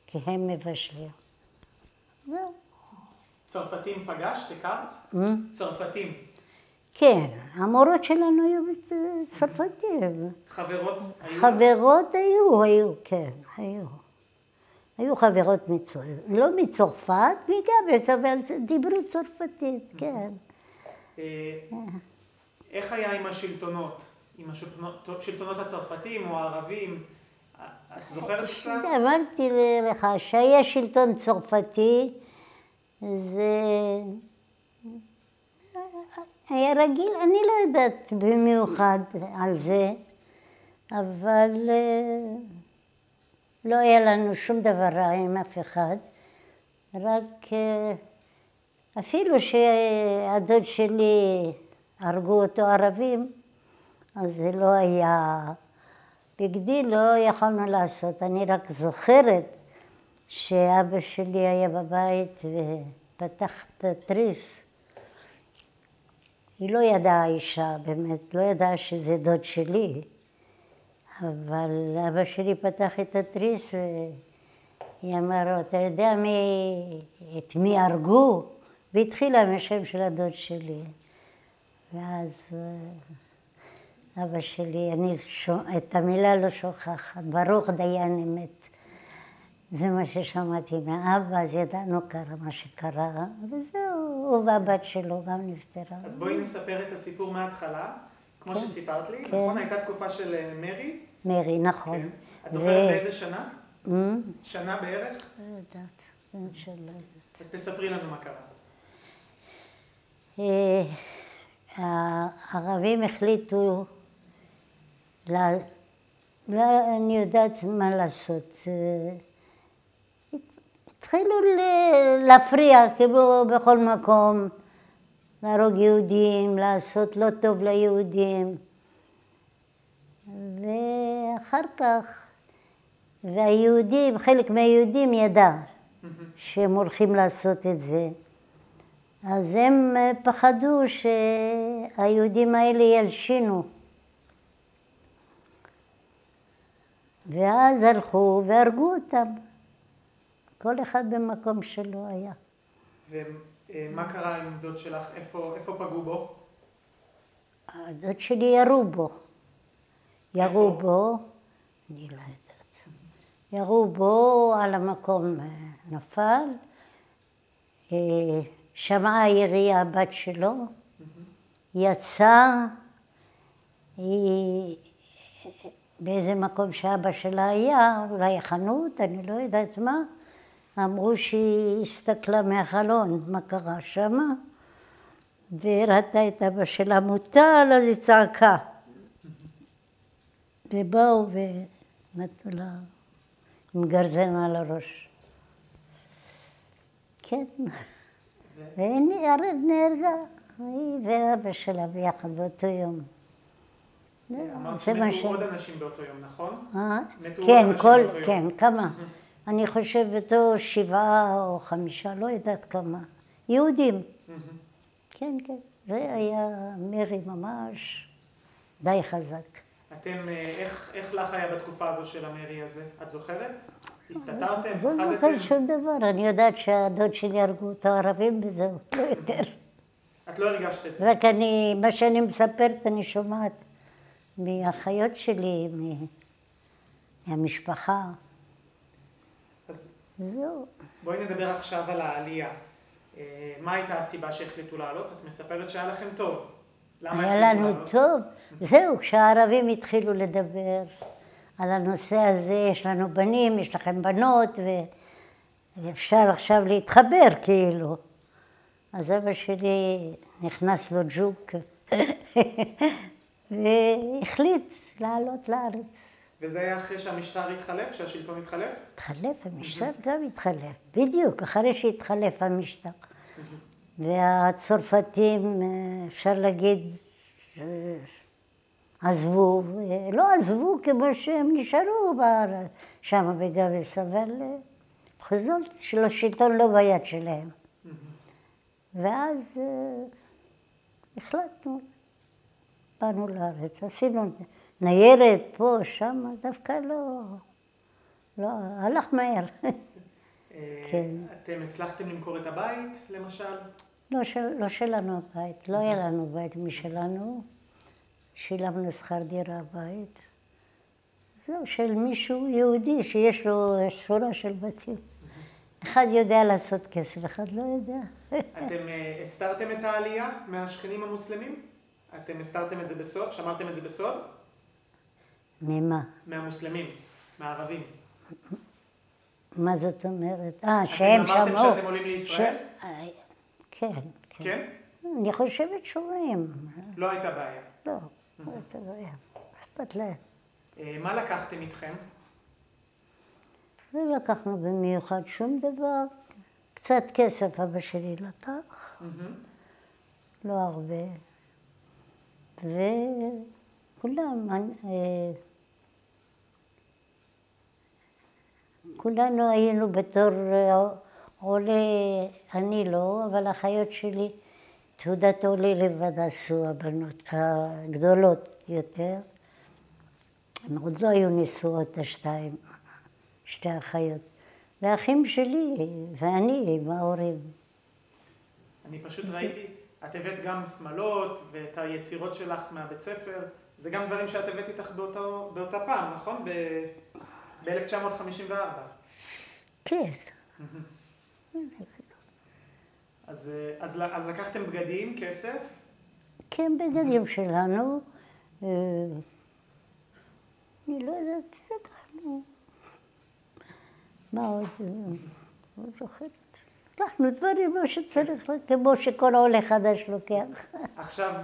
כי הם מבשלים. זהו. צרפתים פגשת, הכרת? צרפתים. כן, המורות שלנו היו צרפתים. חברות היו? חברות היו, כן, היו. היו חברות לא מצרפת, וגם אבל דיברו צרפתית, כן. איך היה עם השלטונות? עם השלטונות הצרפתים או הערבים? את זוכרת קצת? אמרתי לך, שהיה שלטון צרפתי, זה היה רגיל, אני לא יודעת במיוחד על זה, אבל לא היה לנו שום דבר רע עם אף אחד, רק אפילו שהדוד שלי הרגו אותו ערבים, אז זה לא היה בגדי, לא יכולנו לעשות. אני רק זוכרת שאבא שלי היה בבית ופתח את התריס. היא לא ידעה האישה, באמת, לא ידעה שזה דוד שלי. אבל אבא שלי פתח את התריס והיא אמרה, אתה יודע את מי הרגו? והתחילה מהשם של הדוד שלי. ואז אבא שלי, אני את המילה לא שוכחת, ברוך דיין אמת. זה מה ששמעתי מאבא, אז ידענו קרה מה שקרה, וזהו, הוא והבת שלו גם נפטרה. אז בואי נספר את הסיפור מההתחלה, כמו שסיפרת לי, נכון? הייתה תקופה של מרי? מרי, נכון. את זוכרת באיזה שנה? שנה בערך? לא יודעת, אין שלא יודעת. אז תספרי לנו מה קרה. הערבים החליטו, אני יודעת מה לעשות. התחילו להפריע כמו בכל מקום, להרוג יהודים, לעשות לא טוב ליהודים. ואחר כך, והיהודים, חלק מהיהודים ידע שהם הולכים לעשות את זה. אז הם פחדו שהיהודים האלה ילשינו. ואז הלכו והרגו אותם. כל אחד במקום שלו היה. ומה קרה עם דוד שלך? איפה פגעו בו? הדוד שלי ירו בו. ירו בו, אני לא יודעת. ירו בו, על המקום נפל. שמעה הירייה הבת שלו. יצא, היא באיזה מקום שאבא שלה היה, אולי חנות, אני לא יודעת מה. אמרו שהיא הסתכלה מהחלון, מה קרה שמה, וראתה את אבא שלה מוטל, אז היא צעקה. ובאו ונתנו לה עם גרזן על הראש. כן, והנה הרד נהרגה, היא ואבא שלה ביחד באותו יום. אמרת שמתו עוד אנשים באותו יום, נכון? כן, כמה. אני חושבת או 7 או 5, לא יודעת כמה. יהודים. כן, כן. זה היה מרי ממש די חזק. אתם, איך לך היה בתקופה הזו של המרי הזה? את זוכרת? הסתתרתם? לא זוכרת שום דבר. אני יודעת שהדוד שלי הרגו אותו ערבים וזהו, לא יותר. את לא הרגשת את זה? רק מה שאני מספרת אני שומעת מהאחיות שלי, מהמשפחה. אז זהו. בואי נדבר עכשיו על העלייה. מה הייתה הסיבה שהחליטו לעלות? את מספרת שהיה לכם טוב. למה היה לנו טוב. זהו, כשהערבים התחילו לדבר על הנושא הזה, יש לנו בנים, יש לכם בנות, ואפשר עכשיו להתחבר כאילו. אז אבא שלי נכנס לו ג'וק והחליט לעלות לארץ. וזה היה אחרי שהמשטר התחלף, שהשלטון התחלף? התחלף, המשטר גם התחלף, בדיוק, אחרי שהתחלף המשטר. והצרפתים, אפשר להגיד, עזבו, לא עזבו כמו שהם נשארו שם בגבס, אבל בכל זאת השלטון לא ביד שלהם. ואז החלטנו, באנו לארץ, עשינו ניירת פה, שם, דווקא לא, הלך מהר. אתם הצלחתם למכור את הבית, למשל? לא שלנו הבית, לא היה לנו בית משלנו. שילמנו שכר דירה בית. זהו, של מישהו יהודי שיש לו שורה של בתים. אחד יודע לעשות כסף, אחד לא יודע. אתם הסתרתם את העלייה מהשכנים המוסלמים? אתם הסתרתם את זה בסוד? שמרתם את זה בסוד? ממה? מהמוסלמים, מהערבים. מה זאת אומרת? שהם שמעו. אתם אמרתם שאתם עולים לישראל? כן. כן? אני חושבת שומעים. לא הייתה בעיה. לא הייתה בעיה. אכפת להם. מה לקחתם איתכם? לא לקחנו במיוחד שום דבר. קצת כסף אבא שלי לקח. לא הרבה. וכולם, כולנו היינו בתור עולה, אני לא, אבל האחיות שלי תעודת עולה לבד עשו, הבנות הגדולות יותר. הן עוד לא היו נשואות השתיים, שתי האחיות. והאחים שלי ואני עם ההורים. אני פשוט ראיתי, את הבאת גם שמלות ואת היצירות שלך מהבית ספר. זה גם דברים שאת הבאת איתך באותה פעם, נכון? ב-1954. כן. אז לקחתם בגדים, כסף? כן, בגדים שלנו. אני לא יודעת, לקחנו. מה עוד? לא זוכרת. לקחנו דברים מה שצריך, כמו שכל עולה חדש לוקח. עכשיו,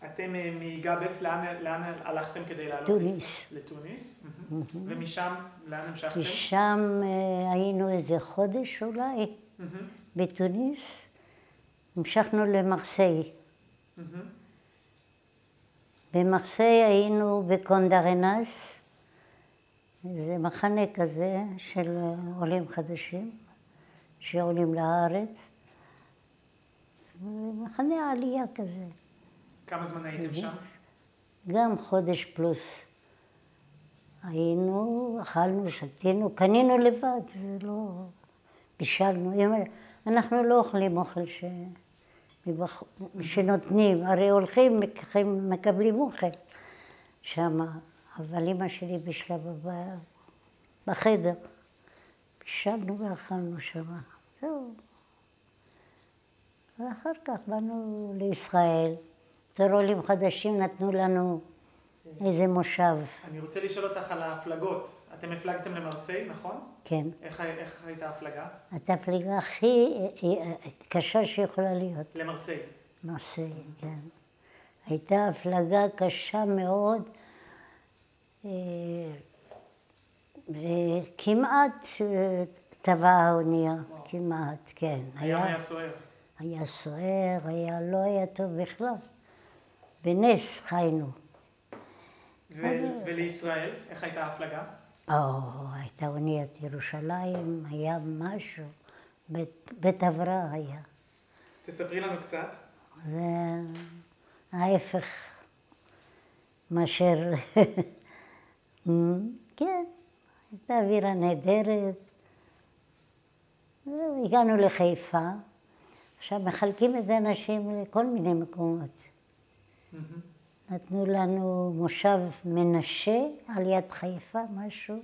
אתם מגבס, לאן הלכתם כדי לעלות? תוניס. לתוניס. ומשם, לאן המשכתם? משם היינו איזה חודש אולי, בתוניס. המשכנו למרסיי. במרסיי היינו בקונדרנס, זה מחנה כזה של עולים חדשים, שעולים לארץ. מחנה עלייה כזה. כמה זמן הייתם שם? גם חודש פלוס. היינו, אכלנו, שתינו, קנינו לבד, זה לא... בישלנו. אנחנו לא אוכלים אוכל שנותנים, הרי הולכים, מקבלים אוכל שם, אבל אמא שלי בישלה בחדר. בישלנו ואכלנו שם, זהו. ואחר כך באנו לישראל, בתור עולים חדשים נתנו לנו איזה מושב. אני רוצה לשאול אותך על ההפלגות. אתם הפלגתם למרסיי, נכון? כן. איך הייתה ההפלגה? הייתה הפלגה הכי קשה שיכולה להיות. למרסיי. מרסיי, כן. הייתה הפלגה קשה מאוד, וכמעט טבעה האונייה, כמעט, כן. הים היה סוער. היה סוער, לא היה טוב בכלל. בנס חיינו. ולישראל, איך הייתה ההפלגה? הייתה אוניית ירושלים, היה משהו, בית הבראה היה. תספרי לנו קצת. זה ההפך מאשר, כן, הייתה אווירה נהדרת. הגענו לחיפה, עכשיו מחלקים את האנשים לכל מיני מקומות. נתנו לנו מושב מנשה על יד חיפה, משהו,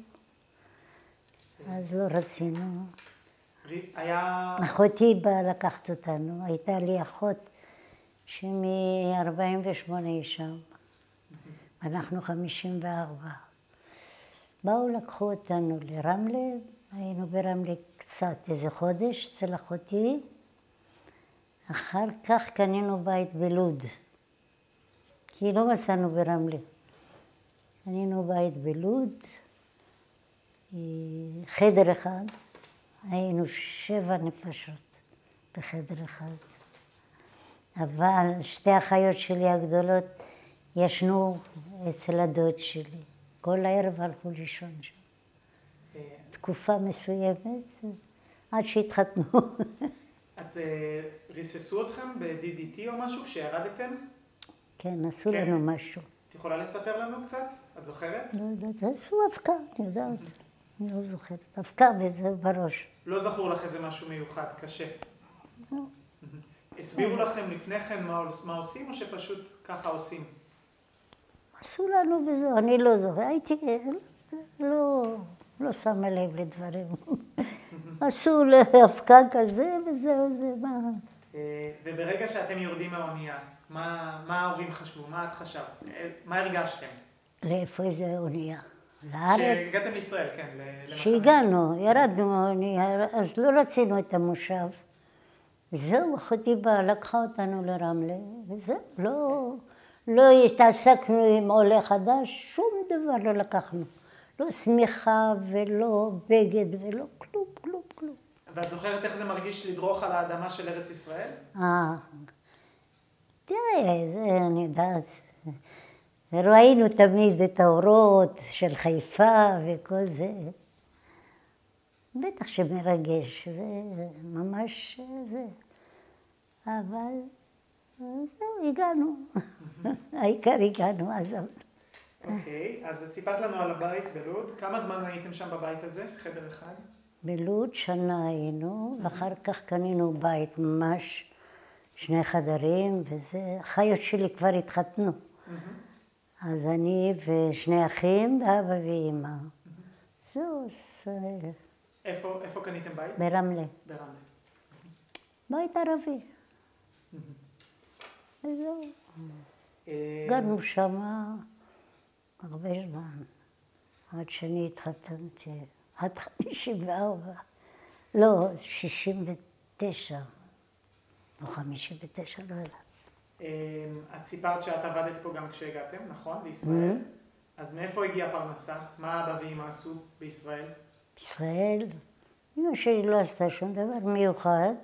אז לא רצינו. אחותי באה לקחת אותנו, הייתה לי אחות שמ-48 היא שם, אנחנו 54. באו לקחו אותנו לרמלה, היינו ברמלה קצת, איזה חודש אצל אחותי, אחר כך קנינו בית בלוד. כי לא מצאנו ברמלה. קנינו בית בלוד, חדר אחד, היינו 7 נפשות בחדר אחד. אבל שתי האחיות שלי הגדולות ישנו אצל הדוד שלי. כל הערב הלכו לישון שם. תקופה מסוימת, עד שהתחתנו. ריססו אתכם ב-DDT או משהו כשירדתם? כן, עשו לנו משהו. את יכולה לספר לנו קצת? את זוכרת? לא יודעת, עשו אבקה, אני יודעת. אני לא זוכרת. אבקה וזה בראש. לא זכור לך איזה משהו מיוחד, קשה. לא. הסבירו לכם לפני כן מה עושים, או שפשוט ככה עושים? עשו לנו וזהו, אני לא זוכרת. הייתי, לא שמה לב לדברים. עשו לאבקה כזה וזהו, זה מה... וברגע שאתם יורדים מהאונייה, מה ההורים חשבו? מה את חשבת? מה הרגשתם? לאיפה איזה אונייה? לארץ? שהגעתם לישראל, כן. שהגענו, ירדנו מהאונייה, אז לא רצינו את המושב. זהו, אחותי באה, לקחה אותנו לרמלה, וזהו, לא התעסקנו עם עולה חדש, שום דבר לא לקחנו. לא שמיכה ולא בגד ולא כלום, כלום, כלום. ואת זוכרת איך זה מרגיש לדרוך על האדמה של ארץ ישראל? תראה, זה אני יודעת. ראינו תמיד את האורות של חיפה וכל זה. בטח שמרגש, זה ממש זה. אבל זהו, הגענו. העיקר הגענו, עזבנו. אוקיי, אז סיפרת לנו על הבית בלוד. כמה זמן הייתם שם בבית הזה? חדר אחד? בלוד שנה היינו, ואחר כך קנינו בית ממש 2 חדרים, וזה, החיות שלי כבר התחתנו. אז אני ו2 אחים, ואבא ואמא. זהו, איפה קניתם בית? ברמלה. ברמלה. בית ערבי. וזהו. גרנו שמה הרבה זמן, עד שאני התחתנתי, עד 54, לא, 69, או 59, לא יודעת. את סיפרת שאת עבדת פה גם כשהגעתם, נכון? בישראל. אז מאיפה הגיעה פרנסה? מה אבא ואמא עשו בישראל? בישראל, אמא שלי לא עשתה שום דבר מיוחד,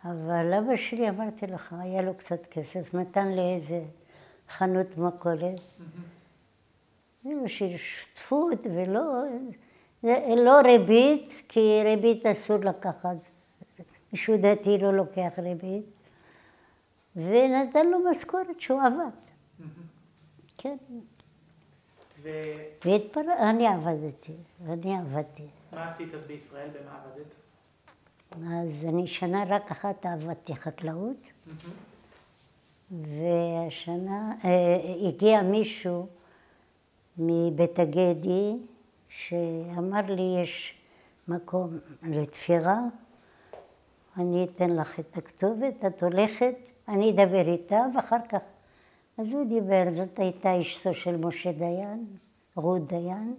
אבל אבא שלי, אמרתי לך, היה לו קצת כסף, נתן לי איזה חנות מכולת. אמא שלי שותפות ולא ריבית, כי ריבית אסור לקחת. מישהו דתי לא לוקח ריבית. ונתן לו משכורת שהוא עבד. כן. אני עבדתי. מה עשית אז בישראל? במה עבדת? אז אני שנה רק אחת עבדתי חקלאות, והשנה הגיע מישהו מבית הגדי שאמר לי, יש מקום לתפירה, אני אתן לך את הכתובת, את הולכת, אני אדבר איתה, ואחר כך, אז הוא דיבר, זאת הייתה אשתו של משה דיין, רות דיין,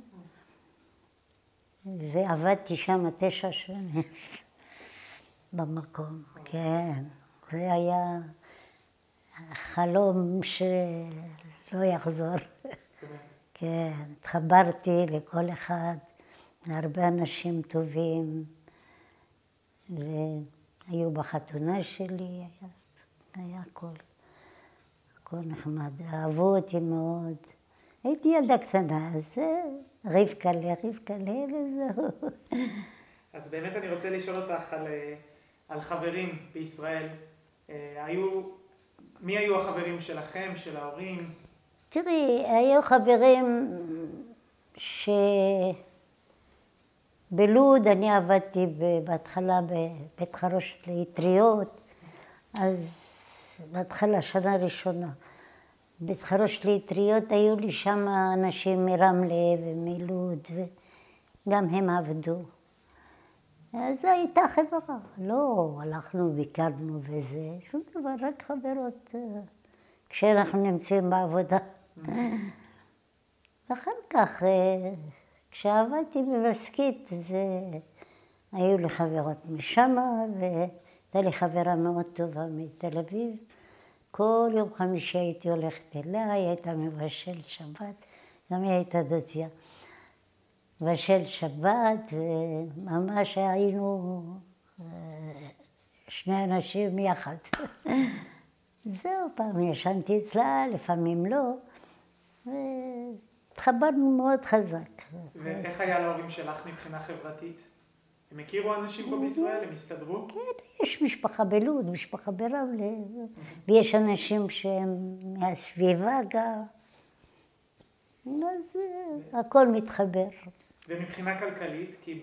ועבדתי שם 9 שנים במקום, כן. זה היה חלום שלא יחזור. כן, התחברתי לכל אחד, להרבה אנשים טובים, והיו בחתונה שלי, היה הכל נחמד, אהבו אותי מאוד. הייתי ילדה קטנה, אז רבקה וזהו. אז באמת אני רוצה לשאול אותך על חברים בישראל. מי היו החברים שלכם, של ההורים? תראי, היו חברים בלוד אני עבדתי בהתחלה בבית חרושת לאטריות, אז בהתחלה, שנה ראשונה. בית חרושת לאטריות היו לי שם אנשים מרמלה ומלוד, וגם הם עבדו. אז הייתה חברה, לא הלכנו, ביקרנו וזה, שום דבר, רק חברות כשאנחנו נמצאים בעבודה. ואחר כך, כשעבדתי בבסקית, היו לי חברות משם, והייתה לי חברה מאוד טובה מתל אביב. כל יום חמישי הייתי הולכת אליה, היא הייתה מבשלת שבת, גם היא הייתה דתייה. מבשלת שבת, ממש היינו 2 אנשים יחד. זהו, פעם ישנתי אצלה, לפעמים לא, והתחברנו מאוד חזק. ואיך היה להורים שלך מבחינה חברתית? הם הכירו אנשים פה בישראל? הם הסתדרו? כן, יש משפחה בלוד, משפחה ברמלה, ויש אנשים שהם מהסביבה גם, אז הכל מתחבר. ומבחינה כלכלית, כי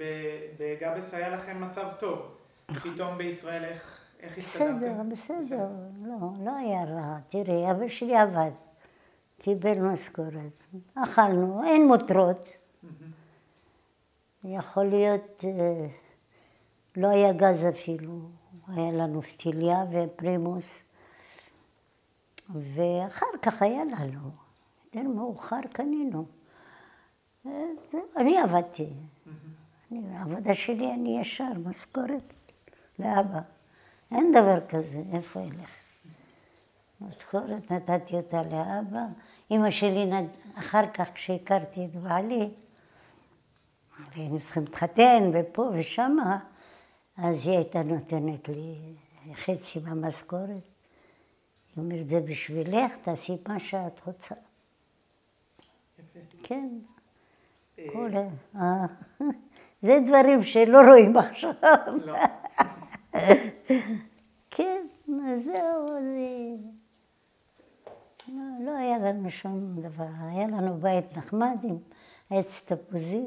בגבס היה לכם מצב טוב, פתאום בישראל איך הסתדרתם? בסדר, לא היה רע. תראי, אבא שלי עבד, קיבל משכורת, אכלנו, אין מותרות. יכול להיות, לא היה גז אפילו, היה לנו פתיליה ופרימוס, ואחר כך היה לנו, יותר מאוחר קנינו. אני עבדתי, העבודה שלי אני ישר, משכורת לאבא. אין דבר כזה, איפה ילך? משכורת נתתי אותה לאבא. אמא שלי, אחר כך כשהכרתי את בעלי, היינו צריכים להתחתן ופה ושמה, אז היא הייתה נותנת לי חצי מהמשכורת. היא אומרת, זה בשבילך, תעשי מה שאת רוצה. כן. זה דברים שלא רואים עכשיו. לא. כן, זהו, לא היה לנו שום דבר. היה לנו בית נחמד עם עץ תפוזים.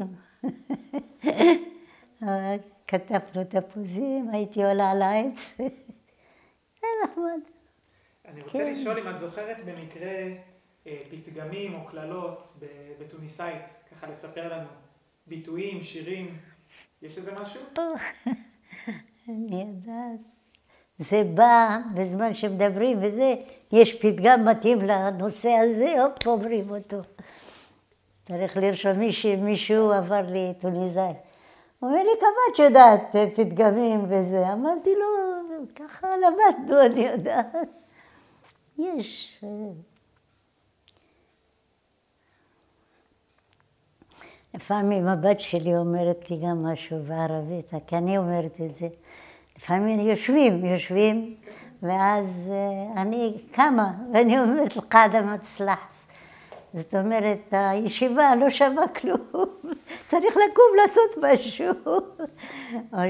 כתבנו תפוזים, הייתי עולה על העץ. היה נחמד. אני רוצה לשאול אם את זוכרת במקרה פתגמים או קללות בתוניסאית, ככה לספר לנו ביטויים, שירים, יש איזה משהו? אני יודעת. זה בא בזמן שמדברים וזה, יש פתגם מתאים לנושא הזה, הופ, אומרים אותו. צריך לרשום מישהו עבר לי תוניסאי. הוא אומר לי, כמה את יודעת פתגמים וזה? אמרתי לו, ככה למדנו, אני יודעת. יש. לפעמים הבת שלי אומרת לי גם משהו בערבית, כי אני אומרת את זה. לפעמים יושבים, ואז אני קמה, ואני אומרת לקעדה מצלח. זאת אומרת, הישיבה לא שווה כלום, צריך לקום לעשות משהו. או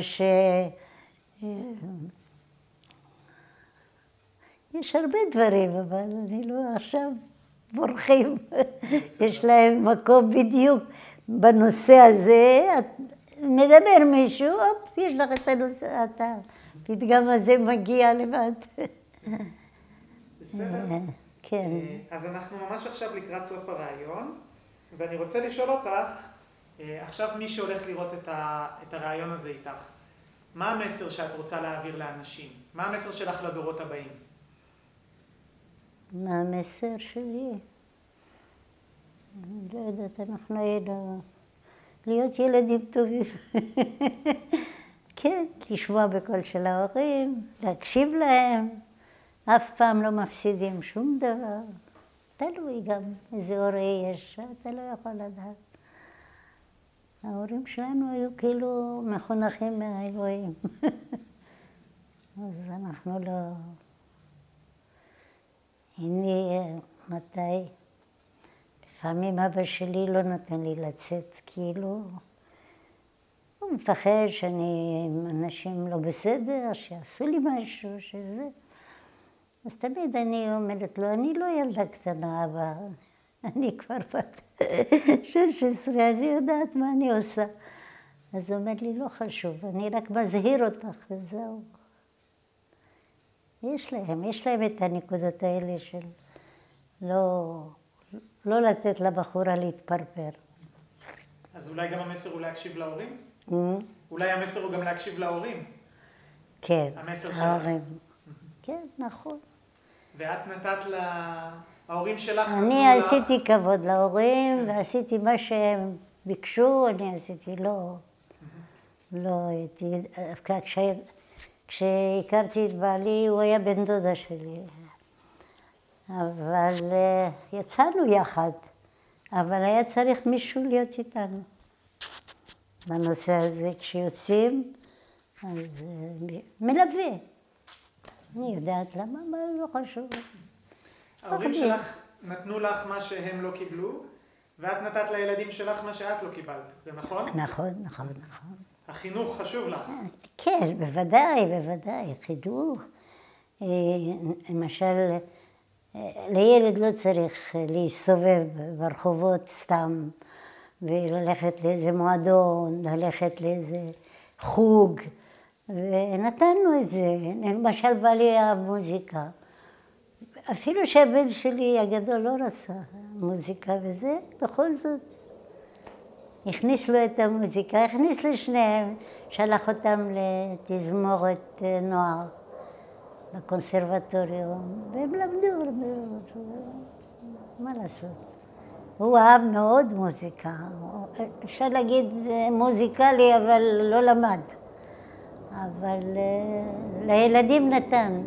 יש הרבה דברים, אבל אני לא עכשיו בורחים. יש להם מקום בדיוק בנושא הזה. מדבר מישהו, הופ, יש לך את הנושא, אתה. הפתגם הזה מגיע לבד. בסדר. כן. אז אנחנו ממש עכשיו לקראת סוף הרעיון, ואני רוצה לשאול אותך, עכשיו מי שהולך לראות את הרעיון הזה איתך, מה המסר שאת רוצה להעביר לאנשים? מה המסר שלך לדורות הבאים? מה המסר שלי? אני לא יודעת, אנחנו היינו להיות ילדים טובים. כן, לשמוע בקול של ההורים, להקשיב להם. אף פעם לא מפסידים שום דבר. תלוי גם איזה הורה יש, אתה לא יכול לדעת. ההורים שלנו היו כאילו מחונכים מהאלוהים. אז אנחנו לא... הנה, מתי? לפעמים אבא שלי לא נתן לי לצאת, כאילו... הוא מפחד שאני עם אנשים לא בסדר, שיעשו לי משהו, שזה... אז תמיד אני אומרת לו, אני לא ילדה קטנה, אבא. אני כבר בת 16, אני יודעת מה אני עושה. אז הוא אומר לי, לא חשוב, אני רק מזהיר אותך, וזהו. יש להם את הנקודות האלה של לא לתת לבחורה להתפרפר. אז אולי גם המסר הוא להקשיב להורים? אולי המסר הוא גם להקשיב להורים? כן, המסר שלך. ההורים. כן, נכון. ואת נתת להורים שלך... אני עשיתי כבוד להורים, ועשיתי מה שהם ביקשו, אני עשיתי, לא הייתי... כשהכרתי את בעלי, הוא היה בן דודה שלי. אבל יצאנו יחד, אבל היה צריך מישהו להיות איתנו. בנושא הזה, כשיוצאים, אז מלווה. אני יודעת למה, אבל לא חשוב. ההורים שלך נתנו לך מה שהם לא קיבלו, ואת נתת לילדים שלך מה שאת לא קיבלת, זה נכון? נכון. החינוך חשוב לך. כן, בוודאי, חינוך. למשל, לילד לא צריך להסתובב ברחובות סתם, וללכת לאיזה מועדון, ללכת לאיזה חוג, ונתנו את זה. למשל, בעלי אהב מוזיקה. אפילו שהבן שלי הגדול לא רצה מוזיקה וזה, בכל זאת הכניס לו את המוזיקה, הכניס לשניהם, שלח אותם לתזמורת נוער, לקונסרבטוריום, והם למדו, מה לעשות. הוא אהב מאוד מוזיקה, אפשר להגיד מוזיקלי, אבל לא למד. אבל לילדים נתן.